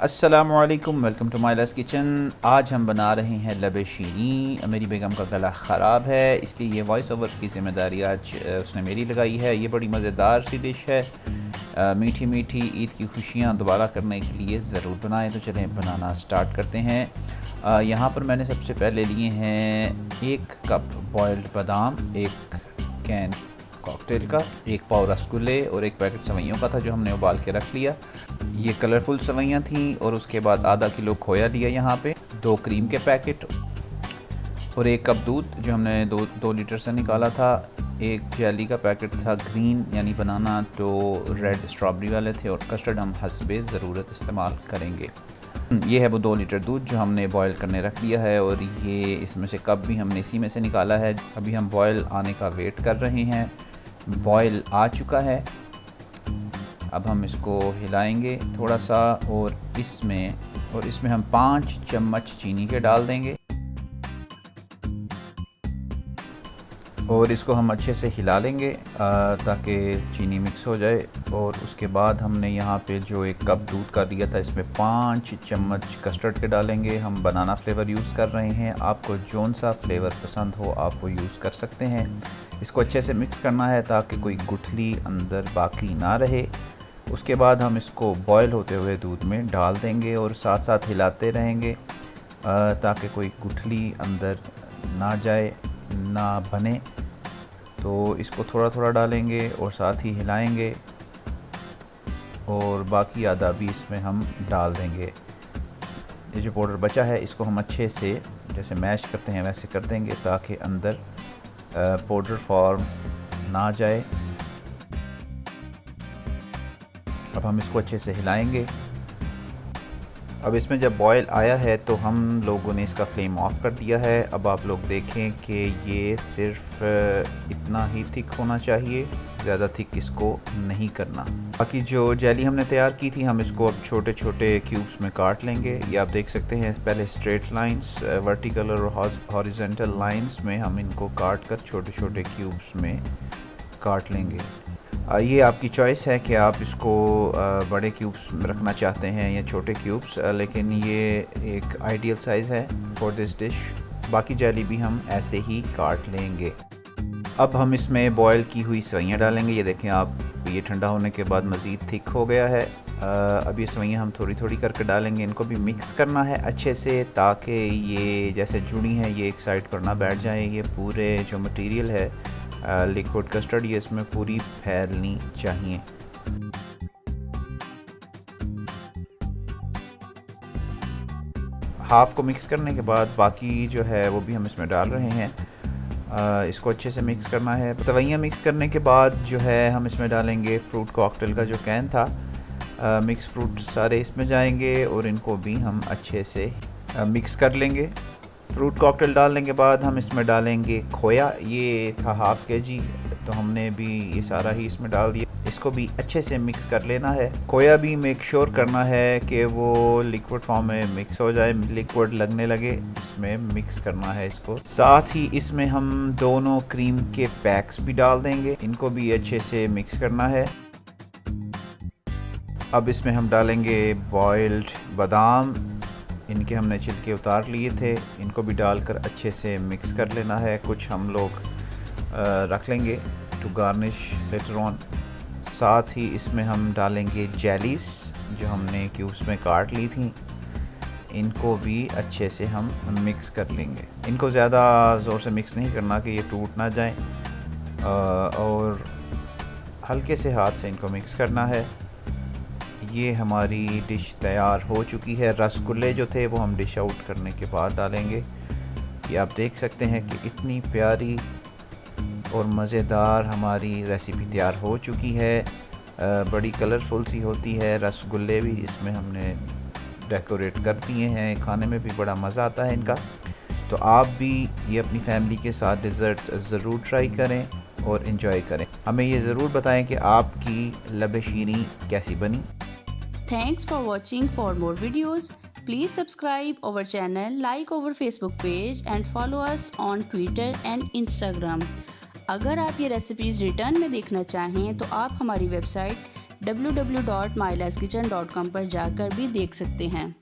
अस्सलामुअलैकुम, welcome to my लस kitchen. आज हम बना रहे हैं लबे शीनी। मेरी बेगम का गला ख़राब है, इसलिए ये वॉइस ओवर की ज़िम्मेदारी आज उसने मेरी लगाई है। ये बड़ी मज़ेदार सी डिश है। मीठी मीठी ईद की खुशियाँ दोबारा करने के लिए ज़रूर बनाएं। तो चलें बनाना स्टार्ट करते हैं। यहाँ पर मैंने सबसे पहले लिए हैं 1 कप बॉयल्ड बादाम, 1 कैन कॉकटेल का, 1 पाव रसगुल्ले और 1 पैकेट सेवइयों का था जो हमने उबाल के रख लिया। ये कलरफुल सेवइयाँ थी। और उसके बाद आधा किलो खोया लिया यहाँ पे, 2 क्रीम के पैकेट और 1 कप दूध जो हमने 2 लीटर से निकाला था। 1 जेली का पैकेट था ग्रीन यानी बनाना, तो रेड स्ट्रॉबेरी वाले थे। और कस्टर्ड हम हस्बे ज़रूरत इस्तेमाल करेंगे। ये है वो 2 लीटर दूध जो हमने बॉयल करने रख दिया है। और ये इसमें से कप भी हमने इसी में से निकाला है। अभी हम बॉयल आने का वेट कर रहे हैं। बॉयल आ चुका है। अब हम इसको हिलाएंगे थोड़ा सा और इसमें हम 5 चम्मच चीनी के डाल देंगे और इसको हम अच्छे से हिला लेंगे ताकि चीनी मिक्स हो जाए। और उसके बाद हमने यहाँ पे जो 1 कप दूध का लिया था, इसमें 5 चम्मच कस्टर्ड के डालेंगे। हम बनाना फ्लेवर यूज़ कर रहे हैं। आपको जौन सा फ्लेवर पसंद हो आप वो यूज़ कर सकते हैं। इसको अच्छे से मिक्स करना है ताकि कोई गुठली अंदर बाकी ना रहे। उसके बाद हम इसको बॉयल होते हुए दूध में डाल देंगे और साथ साथ हिलाते रहेंगे ताकि कोई गुठली अंदर ना जाए, ना बने। तो इसको थोड़ा थोड़ा डालेंगे और साथ ही हिलाएंगे और बाकी आधा भी इसमें हम डाल देंगे। ये जो पाउडर बचा है इसको हम अच्छे से जैसे मैश करते हैं वैसे कर देंगे ताकि अंदर पाउडर फॉर्म ना जाए। अब हम इसको अच्छे से हिलाएंगे। अब इसमें जब बॉयल आया है तो हम लोगों ने इसका फ्लेम ऑफ कर दिया है। अब आप लोग देखें कि ये सिर्फ इतना ही थिक होना चाहिए, ज़्यादा थिक इसको नहीं करना। बाकी जो जेली हमने तैयार की थी हम इसको अब छोटे छोटे क्यूब्स में काट लेंगे। ये आप देख सकते हैं, पहले स्ट्रेट लाइंस, वर्टिकल और हॉरिजॉन्टल लाइंस में हम इनको काट कर छोटे छोटे क्यूब्स में काट लेंगे। ये आपकी चॉइस है कि आप इसको बड़े क्यूब्स में रखना चाहते हैं या छोटे क्यूब्स, लेकिन ये एक आइडियल साइज़ है फॉर दिस डिश। बाकी जेली भी हम ऐसे ही काट लेंगे। अब हम इसमें बॉयल की हुई सेवइयाँ डालेंगे। ये देखें आप, ये ठंडा होने के बाद मज़ीद थिक हो गया है। अब ये सेवइयाँ हम थोड़ी थोड़ी करके डालेंगे। इनको भी मिक्स करना है अच्छे से ताकि ये जैसे जुड़ी हैं ये एक साइड पर ना बैठ जाए। ये पूरे जो मटेरियल है लिक्विड कस्टर्ड ये इसमें पूरी फैलनी चाहिए। हाफ़ को मिक्स करने के बाद बाकी जो है वो भी हम इसमें डाल रहे हैं। इसको अच्छे से मिक्स करना है। सेवइयाँ मिक्स करने के बाद जो है हम इसमें डालेंगे फ्रूट कॉकटेल का जो कैन था। मिक्स फ्रूट सारे इसमें जाएंगे और इनको भी हम अच्छे से मिक्स कर लेंगे। फ्रूट कॉकटेल डालने के बाद हम इसमें डालेंगे खोया। ये था हाफ़ kg, तो हमने भी ये सारा ही इसमें डाल दिया। इसको भी अच्छे से मिक्स कर लेना है। खोया भी मेक श्योर करना है कि वो लिक्विड फॉर्म में मिक्स हो जाए, लिक्विड लगने लगे, इसमें मिक्स करना है इसको। साथ ही इसमें हम दोनों क्रीम के पैक्स भी डाल देंगे, इनको भी अच्छे से मिक्स करना है। अब इसमें हम डालेंगे बॉइल्ड बादाम, इनके हमने छिलके उतार लिए थे, इनको भी डालकर अच्छे से मिक्स कर लेना है। कुछ हम लोग रख लेंगे टू गार्निश लेटर ऑन। साथ ही इसमें हम डालेंगे जेलीस जो हमने क्यूब्स में काट ली थी, इनको भी अच्छे से हम मिक्स कर लेंगे। इनको ज़्यादा ज़ोर से मिक्स नहीं करना कि ये टूट ना जाए, और हल्के से हाथ से इनको मिक्स करना है। ये हमारी डिश तैयार हो चुकी है। रसगुल्ले जो थे वो हम डिश आउट करने के बाद डालेंगे। ये आप देख सकते हैं कि इतनी प्यारी और मज़ेदार हमारी रेसिपी तैयार हो चुकी है। बड़ी कलरफुल सी होती है। रसगुल्ले भी इसमें हमने डेकोरेट कर दिए हैं, खाने में भी बड़ा मज़ा आता है इनका। तो आप भी ये अपनी फैमिली के साथ डिज़र्ट ज़रूर ट्राई करें और इन्जॉय करें। हमें ये ज़रूर बताएं कि आपकी लबे शीनी कैसी बनी। Thanks for watching. For more videos, please subscribe our channel, like our Facebook page and follow us on Twitter and Instagram. अगर आप ये रेसिपीज़ रिटर्न में देखना चाहें तो आप हमारी वेबसाइट www.mylaskitchen.com पर जाकर भी देख सकते हैं।